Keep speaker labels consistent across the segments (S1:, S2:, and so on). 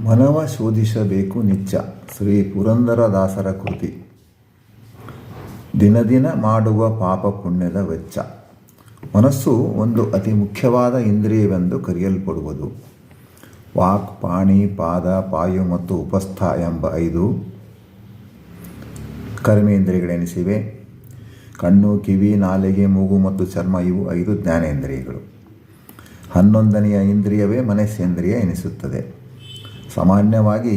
S1: ಮನವ ಶೋಧಿಸಬೇಕು ನಿತ್ಯ. ಶ್ರೀ ಪುರಂದರದಾಸರ ಕೃತಿ. ದಿನ ದಿನ ಮಾಡುವ ಪಾಪ ಪುಣ್ಯದ ವೆಚ್ಚ. ಮನಸ್ಸು ಒಂದು ಅತಿ ಮುಖ್ಯವಾದ ಇಂದ್ರಿಯವೆಂದು ಕರೆಯಲ್ಪಡುವುದು. ವಾಕ್, ಪಾಣಿ, ಪಾದ, ಪಾಯು ಮತ್ತು ಉಪಸ್ಥ ಎಂಬ 5 ಕರ್ಮೇಂದ್ರಿಯಗಳೆನಿಸಿವೆ. ಕಣ್ಣು, ಕಿವಿ, ನಾಲಿಗೆ, ಮೂಗು ಮತ್ತು ಚರ್ಮ ಇವು 5 ಜ್ಞಾನೇಂದ್ರಿಯಗಳು. 11ನೆಯ ಇಂದ್ರಿಯವೇ ಮನಸ್ಸೇಂದ್ರಿಯ ಎನಿಸುತ್ತದೆ. ಸಾಮಾನ್ಯವಾಗಿ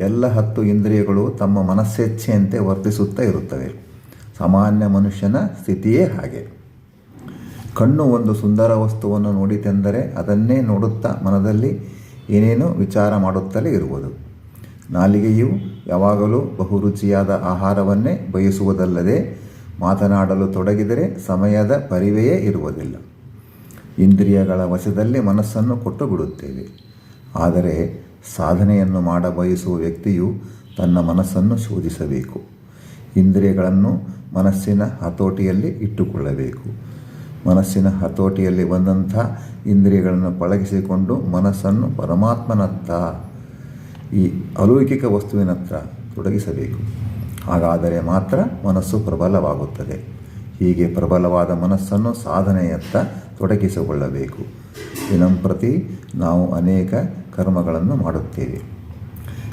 S1: ಎಲ್ಲ 10 ಇಂದ್ರಿಯಗಳು ತಮ್ಮ ಮನಸ್ಸೆಚ್ಛೆಯಂತೆ ವರ್ತಿಸುತ್ತಾ ಇರುತ್ತವೆ. ಸಾಮಾನ್ಯ ಮನುಷ್ಯನ ಸ್ಥಿತಿಯೇ ಹಾಗೆ. ಕಣ್ಣು ಒಂದು ಸುಂದರ ವಸ್ತುವನ್ನು ನೋಡಿತೆಂದರೆ ಅದನ್ನೇ ನೋಡುತ್ತಾ ಮನದಲ್ಲಿ ಏನೇನೋ ವಿಚಾರ ಮಾಡುತ್ತಲೇ ಇರುವುದು. ನಾಲಿಗೆಯು ಯಾವಾಗಲೂ ಬಹುರುಚಿಯಾದ ಆಹಾರವನ್ನೇ ಬಯಸುವುದಲ್ಲದೆ ಮಾತನಾಡಲು ತೊಡಗಿದರೆ ಸಮಯದ ಪರಿವೆಯೇ ಇರುವುದಿಲ್ಲ. ಇಂದ್ರಿಯಗಳ ವಶದಲ್ಲಿ ಮನಸ್ಸನ್ನು ಕೊಟ್ಟು ಬಿಡುತ್ತೇವೆ. ಆದರೆ ಸಾಧನೆಯನ್ನು ಮಾಡಬಯಸುವ ವ್ಯಕ್ತಿಯು ತನ್ನ ಮನಸ್ಸನ್ನು ಶೋಧಿಸಬೇಕು. ಇಂದ್ರಿಯಗಳನ್ನು ಮನಸ್ಸಿನ ಹತೋಟಿಯಲ್ಲಿ ಇಟ್ಟುಕೊಳ್ಳಬೇಕು. ಮನಸ್ಸಿನ ಹತೋಟಿಯಲ್ಲಿ ಬಂದಂಥ ಇಂದ್ರಿಯಗಳನ್ನು ಪಳಗಿಸಿಕೊಂಡು ಮನಸ್ಸನ್ನು ಪರಮಾತ್ಮನತ್ತ, ಈ ಅಲೌಕಿಕ ವಸ್ತುವಿನತ್ತ ತೊಡಗಿಸಬೇಕು. ಹಾಗಾದರೆ ಮಾತ್ರ ಮನಸ್ಸು ಪ್ರಬಲವಾಗುತ್ತದೆ. ಹೀಗೆ ಪ್ರಬಲವಾದ ಮನಸ್ಸನ್ನು ಸಾಧನೆಯತ್ತ ತೊಡಗಿಸಿಕೊಳ್ಳಬೇಕು. ದಿನಂಪ್ರತಿ ನಾವು ಅನೇಕ ಕರ್ಮಗಳನ್ನು ಮಾಡುತ್ತೇವೆ.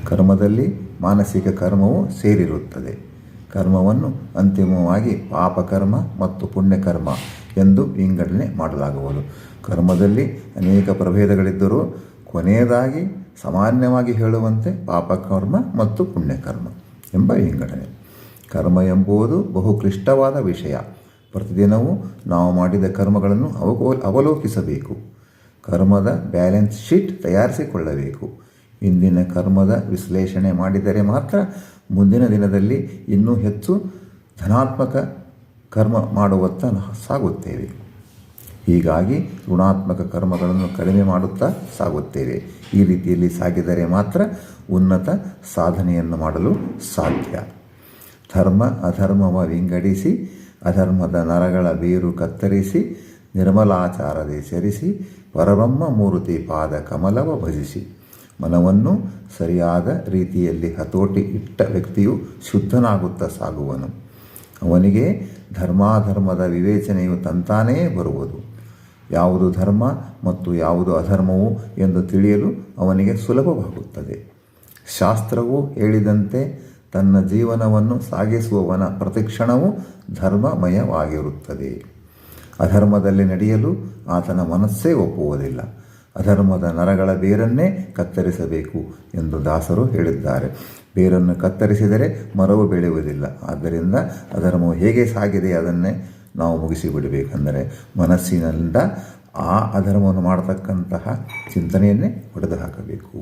S1: ಕರ್ಮದಲ್ಲಿ ಮಾನಸಿಕ ಕರ್ಮವು ಸೇರಿರುತ್ತದೆ. ಕರ್ಮವನ್ನು ಅಂತಿಮವಾಗಿ ಪಾಪಕರ್ಮ ಮತ್ತು ಪುಣ್ಯಕರ್ಮ ಎಂದು ವಿಂಗಡಣೆ ಮಾಡಲಾಗುವುದು. ಕರ್ಮದಲ್ಲಿ ಅನೇಕ ಪ್ರಭೇದಗಳಿದ್ದರೂ ಕೊನೆಯದಾಗಿ ಸಾಮಾನ್ಯವಾಗಿ ಹೇಳುವಂತೆ ಪಾಪಕರ್ಮ ಮತ್ತು ಪುಣ್ಯಕರ್ಮ ಎಂಬ ವಿಂಗಡಣೆ. ಕರ್ಮ ಎಂಬುದು ಬಹು ಕ್ಲಿಷ್ಟವಾದ ವಿಷಯ. ಪ್ರತಿದಿನವೂ ನಾವು ಮಾಡಿದ ಕರ್ಮಗಳನ್ನು ಅವಲೋಕಿಸಬೇಕು. ಕರ್ಮದ ಬ್ಯಾಲೆನ್ಸ್ ಶೀಟ್ ತಯಾರಿಸಿಕೊಳ್ಳಬೇಕು. ಇಂದಿನ ಕರ್ಮದ ವಿಶ್ಲೇಷಣೆ ಮಾಡಿದರೆ ಮಾತ್ರ ಮುಂದಿನ ದಿನದಲ್ಲಿ ಇನ್ನೂ ಹೆಚ್ಚು ಧನಾತ್ಮಕ ಕರ್ಮ ಮಾಡುವತ್ತ ಸಾಗುತ್ತೇವೆ. ಹೀಗಾಗಿ ಋಣಾತ್ಮಕ ಕರ್ಮಗಳನ್ನು ಕಡಿಮೆ ಮಾಡುತ್ತಾ ಸಾಗುತ್ತೇವೆ. ಈ ರೀತಿಯಲ್ಲಿ ಸಾಗಿದರೆ ಮಾತ್ರ ಉನ್ನತ ಸಾಧನೆಯನ್ನು ಮಾಡಲು ಸಾಧ್ಯ. ಧರ್ಮ ಅಧರ್ಮವ ವಿಂಗಡಿಸಿ, ಅಧರ್ಮದ ನರಗಳ ಬೇರು ಕತ್ತರಿಸಿ, ನಿರ್ಮಲಾಚಾರದೆ ಚರಿಸಿ, ಪರಬ್ರಹ್ಮ ಮೂರ್ತಿ ಪಾದ ಕಮಲವ ಭಜಿಸಿ. ಮನವನ್ನು ಸರಿಯಾದ ರೀತಿಯಲ್ಲಿ ಹತೋಟಿ ಇಟ್ಟ ವ್ಯಕ್ತಿಯು ಶುದ್ಧನಾಗುತ್ತಾ ಸಾಗುವನು. ಅವನಿಗೆ ಧರ್ಮಾಧರ್ಮದ ವಿವೇಚನೆಯು ತಂತಾನೇ ಬರುವುದು. ಯಾವುದು ಧರ್ಮ ಮತ್ತು ಯಾವುದು ಅಧರ್ಮವು ಎಂದು ತಿಳಿಯಲು ಅವನಿಗೆ ಸುಲಭವಾಗುತ್ತದೆ. ಶಾಸ್ತ್ರವು ಹೇಳಿದಂತೆ ತನ್ನ ಜೀವನವನ್ನು ಸಾಗಿಸುವವನ ಪ್ರತಿಕ್ಷಣವೂ ಧರ್ಮಮಯವಾಗಿರುತ್ತದೆ. ಅಧರ್ಮದಲ್ಲಿ ನಡೆಯಲು ಆತನ ಮನಸ್ಸೇ ಒಪ್ಪುವುದಿಲ್ಲ. ಅಧರ್ಮದ ನರಗಳ ಬೇರನ್ನೇ ಕತ್ತರಿಸಬೇಕು ಎಂದು ದಾಸರು ಹೇಳಿದ್ದಾರೆ. ಬೇರನ್ನು ಕತ್ತರಿಸಿದರೆ ಮರವು ಬೆಳೆಯುವುದಿಲ್ಲ. ಆದ್ದರಿಂದ ಅಧರ್ಮವು ಹೇಗೆ ಸಾಗಿದೆ ಅದನ್ನೇ ನಾವು ಮುಗಿಸಿಬಿಡಬೇಕೆಂದರೆ ಮನಸ್ಸಿನಿಂದ ಆ ಅಧರ್ಮವನ್ನು ಮಾಡತಕ್ಕಂತಹ ಚಿಂತನೆಯನ್ನೇ ಹೊಡೆದು ಹಾಕಬೇಕು.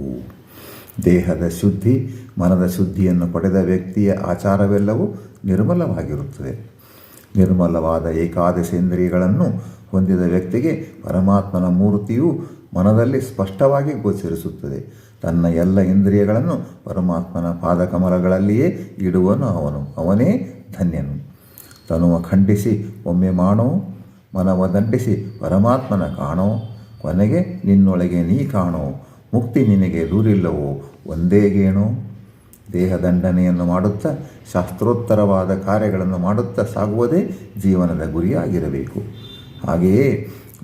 S1: ದೇಹದ ಶುದ್ಧಿ, ಮನದ ಶುದ್ಧಿಯನ್ನು ಪಡೆದ ವ್ಯಕ್ತಿಯ ಆಚಾರವೆಲ್ಲವೂ ನಿರ್ಮಲವಾಗಿರುತ್ತದೆ. ನಿರ್ಮಲವಾದ ಏಕಾದಶೇಂದ್ರಿಯಗಳನ್ನು ಹೊಂದಿದ ವ್ಯಕ್ತಿಗೆ ಪರಮಾತ್ಮನ ಮೂರ್ತಿಯು ಮನದಲ್ಲಿ ಸ್ಪಷ್ಟವಾಗಿ ಗೋಚರಿಸುತ್ತದೆ. ತನ್ನ ಎಲ್ಲ ಇಂದ್ರಿಯಗಳನ್ನು ಪರಮಾತ್ಮನ ಪಾದಕಮಲಗಳಲ್ಲಿಯೇ ಇಡುವನು ಅವನೇ ಧನ್ಯನು. ತನುವ ಖಂಡಿಸಿ ಒಮ್ಮೆ ಮಾಡೋ, ಮನವ ದಂಡಿಸಿ ಪರಮಾತ್ಮನ ಕಾಣೋ, ಕೊನೆಗೆ ನಿನ್ನೊಳಗೆ ನೀ ಕಾಣೋ, ಮುಕ್ತಿ ನಿನಗೆ ದೂರಿಲ್ಲವೋ ಒಂದೇಗೇಣೋ. ದೇಹದಂಡನೆಯನ್ನು ಮಾಡುತ್ತಾ ಶಾಸ್ತ್ರೋತ್ತರವಾದ ಕಾರ್ಯಗಳನ್ನು ಮಾಡುತ್ತಾ ಸಾಗುವುದೇ ಜೀವನದ ಗುರಿಯಾಗಿರಬೇಕು. ಹಾಗೆಯೇ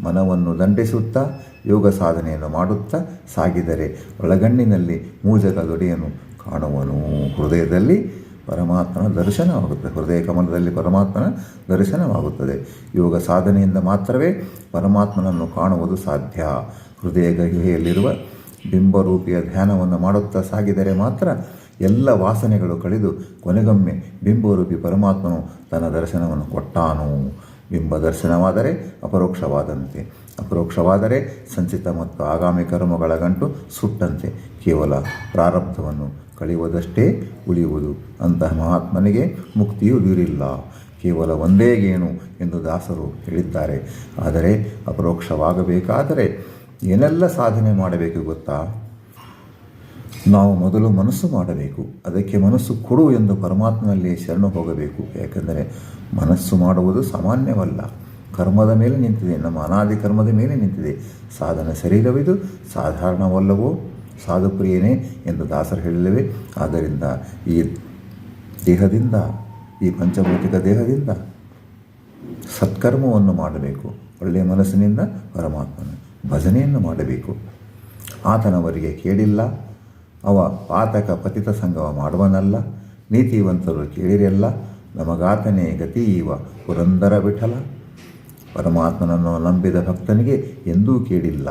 S1: ಮನವನ್ನು ದಂಡಿಸುತ್ತಾ ಯೋಗ ಸಾಧನೆಯನ್ನು ಮಾಡುತ್ತಾ ಸಾಗಿದರೆ ಒಳಗಣ್ಣಿನಲ್ಲಿ ಮೂಜಕ ದೊಡೆಯನ್ನು ಕಾಣುವನು. ಹೃದಯದಲ್ಲಿ ಪರಮಾತ್ಮನ ದರ್ಶನವಾಗುತ್ತದೆ. ಹೃದಯ ಕಮಲದಲ್ಲಿ ಪರಮಾತ್ಮನ ದರ್ಶನವಾಗುತ್ತದೆ. ಯೋಗ ಸಾಧನೆಯಿಂದ ಮಾತ್ರವೇ ಪರಮಾತ್ಮನನ್ನು ಕಾಣುವುದು ಸಾಧ್ಯ. ಹೃದಯ ಗುಹೆಯಲ್ಲಿರುವ ಬಿಂಬರೂಪಿಯ ಧ್ಯಾನವನ್ನು ಮಾಡುತ್ತಾ ಸಾಗಿದರೆ ಮಾತ್ರ ಎಲ್ಲ ವಾಸನೆಗಳು ಕಳೆದು ಕೊನೆಗೊಮ್ಮೆ ಬಿಂಬರೂಪಿ ಪರಮಾತ್ಮನು ತನ್ನ ದರ್ಶನವನ್ನು ಕೊಟ್ಟಾನು. ಬಿಂಬ ದರ್ಶನವಾದರೆ ಅಪರೋಕ್ಷವಾದಂತೆ, ಅಪರೋಕ್ಷವಾದರೆ ಸಂಚಿತ ಮತ್ತು ಆಗಾಮಿ ಕರ್ಮಗಳ ಗಂಟು ಸುಟ್ಟಂತೆ. ಕೇವಲ ಪ್ರಾರಬ್ಧವನ್ನು ಕಳೆಯುವುದಷ್ಟೇ ಉಳಿಯುವುದು. ಅಂತಹ ಮಹಾತ್ಮನಿಗೆ ಮುಕ್ತಿಯೂ ದೂರಿಲ್ಲ. ಕೇವಲ ಒಂದೇ ಗೇಣು ಎಂದು ದಾಸರು ಹೇಳಿದ್ದಾರೆ. ಆದರೆ ಅಪರೋಕ್ಷವಾಗಬೇಕಾದರೆ ಏನೆಲ್ಲ ಸಾಧನೆ ಮಾಡಬೇಕು ಗೊತ್ತಾ? ನಾವು ಮೊದಲು ಮನಸ್ಸು ಮಾಡಬೇಕು. ಅದಕ್ಕೆ ಮನಸ್ಸು ಕೊಡು ಎಂದು ಪರಮಾತ್ಮನಲ್ಲಿ ಶರಣು ಹೋಗಬೇಕು. ಯಾಕೆಂದರೆ ಮನಸ್ಸು ಮಾಡುವುದು ಸಾಮಾನ್ಯವಲ್ಲ. ಕರ್ಮದ ಮೇಲೆ ನಿಂತಿದೆ, ನಮ್ಮ ಅನಾದಿ ಕರ್ಮದ ಮೇಲೆ ನಿಂತಿದೆ. ಸಾಧನ ಶರೀರವಿದು ಸಾಧಾರಣವಲ್ಲವೋ? ಸಾಧುಪ್ರಿಯನೇ ಎಂದು ದಾಸರು ಹೇಳಿಲ್ಲವೇ. ಆದ್ದರಿಂದ ಈ ದೇಹದಿಂದ, ಈ ಪಂಚಭೌತಿಕ ದೇಹದಿಂದ ಸತ್ಕರ್ಮವನ್ನು ಮಾಡಬೇಕು. ಒಳ್ಳೆಯ ಮನಸ್ಸಿನಿಂದ ಪರಮಾತ್ಮನ ಭಜನೆಯನ್ನು ಮಾಡಬೇಕು. ಆತನವರಿಗೆ ಕೇಳಿಲ್ಲ, ಅವ ಪಾತಕ ಪತಿತ ಸಂಗಮ ಮಾಡುವನಲ್ಲ. ನೀತಿವಂತರು ಕೇಳಿರಲ್ಲ, ನಮಗಾತನೇ ಗತಿ ಇವ ಪುರಂದರ ವಿಠಲ. ಪರಮಾತ್ಮನನ್ನು ನಂಬಿದ ಭಕ್ತನಿಗೆ ಎಂದೂ ಕೇಳಿಲ್ಲ.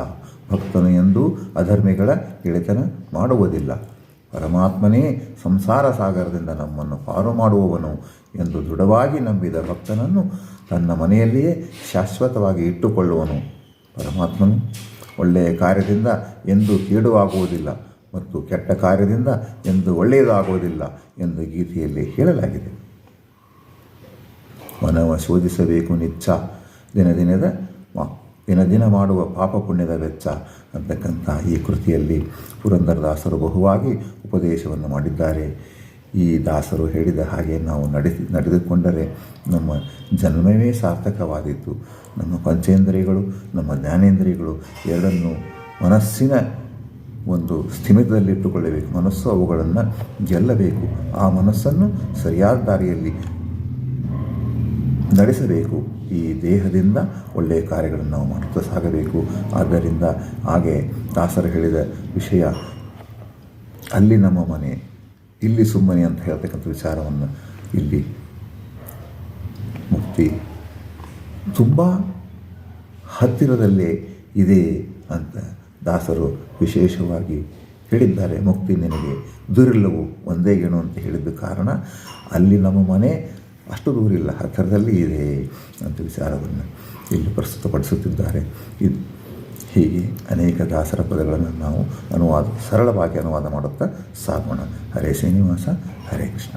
S1: ಭಕ್ತನು ಎಂದೂ ಅಧರ್ಮಿಗಳ ಗೆಳೆತನ ಮಾಡುವುದಿಲ್ಲ. ಪರಮಾತ್ಮನೇ ಸಂಸಾರ ಸಾಗರದಿಂದ ನಮ್ಮನ್ನು ಪಾರು ಮಾಡುವವನು ಎಂದು ದೃಢವಾಗಿ ನಂಬಿದ ಭಕ್ತನನ್ನು ತನ್ನ ಮನೆಯಲ್ಲಿಯೇ ಶಾಶ್ವತವಾಗಿ ಇಟ್ಟುಕೊಳ್ಳುವನು. ಪರಮಾತ್ಮನು ಒಳ್ಳೆಯ ಕಾರ್ಯದಿಂದ ಎಂದೂ ಕೇಡುವಾಗುವುದಿಲ್ಲ ಮತ್ತು ಕೆಟ್ಟ ಕಾರ್ಯದಿಂದ ಎಂದು ಒಳ್ಳೆಯದಾಗುವುದಿಲ್ಲ ಎಂದು ಗೀತೆಯಲ್ಲಿ ಹೇಳಲಾಗಿದೆ. ಮನವ ಶೋಧಿಸಬೇಕು ನಿಚ್ಚ, ದಿನ ದಿನ ಮಾಡುವ ಪಾಪ ಪುಣ್ಯದ ವೆಚ್ಚ ಅಂತಕ್ಕಂಥ ಈ ಕೃತಿಯಲ್ಲಿ ಪುರಂದರದಾಸರು ಬಹುವಾಗಿ ಉಪದೇಶವನ್ನು ಮಾಡಿದ್ದಾರೆ. ಈ ದಾಸರು ಹೇಳಿದ ಹಾಗೆ ನಾವು ನಡೆದುಕೊಂಡರೆ ನಮ್ಮ ಜನ್ಮವೇ ಸಾರ್ಥಕವಾದೀತು. ನಮ್ಮ ಪಂಚೇಂದ್ರಿಯಗಳು, ನಮ್ಮ ಜ್ಞಾನೇಂದ್ರಿಯಗಳು ಎರಡನ್ನೂ ಮನಸ್ಸಿನ ಒಂದು ಸ್ಥಿಮಿತದಲ್ಲಿಟ್ಟುಕೊಳ್ಳಬೇಕು. ಮನಸ್ಸು ಅವುಗಳನ್ನು ಗೆಲ್ಲಬೇಕು. ಆ ಮನಸ್ಸನ್ನು ಸರಿಯಾದ ದಾರಿಯಲ್ಲಿ ನಡೆಸಬೇಕು. ಈ ದೇಹದಿಂದ ಒಳ್ಳೆಯ ಕಾರ್ಯಗಳನ್ನು ನಾವು ಮಾಡುತ್ತಾ ಸಾಗಬೇಕು. ಆದ್ದರಿಂದ ಹಾಗೆ ದಾಸರು ಹೇಳಿದ ವಿಷಯ, ಅಲ್ಲಿ ನಮ್ಮ ಮನೆ, ಇಲ್ಲಿ ಸುಮ್ಮನೆ ಅಂತ ಹೇಳ್ತಕ್ಕಂಥ ವಿಚಾರವನ್ನು ಇಲ್ಲಿ ಮುಕ್ತಿ ತುಂಬ ಹತ್ತಿರದಲ್ಲೇ ಇದೆ ಅಂತ ದಾಸರು ವಿಶೇಷವಾಗಿ ಹೇಳಿದ್ದಾರೆ. ಮುಕ್ತಿ ನಿನಗೆ ದೂರಿಲ್ಲವು ಒಂದೇ ಗೆಣು ಅಂತ ಹೇಳಿದ್ದ ಕಾರಣ ಅಲ್ಲಿ ನಮ್ಮ ಮನೆ ಅಷ್ಟು ದೂರಿಲ್ಲ, ಹತ್ತಿರದಲ್ಲಿ ಇದೆ ಅಂತ ವಿಚಾರವನ್ನು ಇಲ್ಲಿ ಪ್ರಸ್ತುತಪಡಿಸುತ್ತಿದ್ದಾರೆ. ಇದು ಹೀಗೆ ಅನೇಕ ದಾಸರ ಪದಗಳನ್ನು ನಾವು ಸರಳವಾಗಿ ಅನುವಾದ ಮಾಡುತ್ತಾ ಸಾಗೋಣ. ಹರೇ ಶ್ರೀನಿವಾಸ, ಹರೇ ಕೃಷ್ಣ.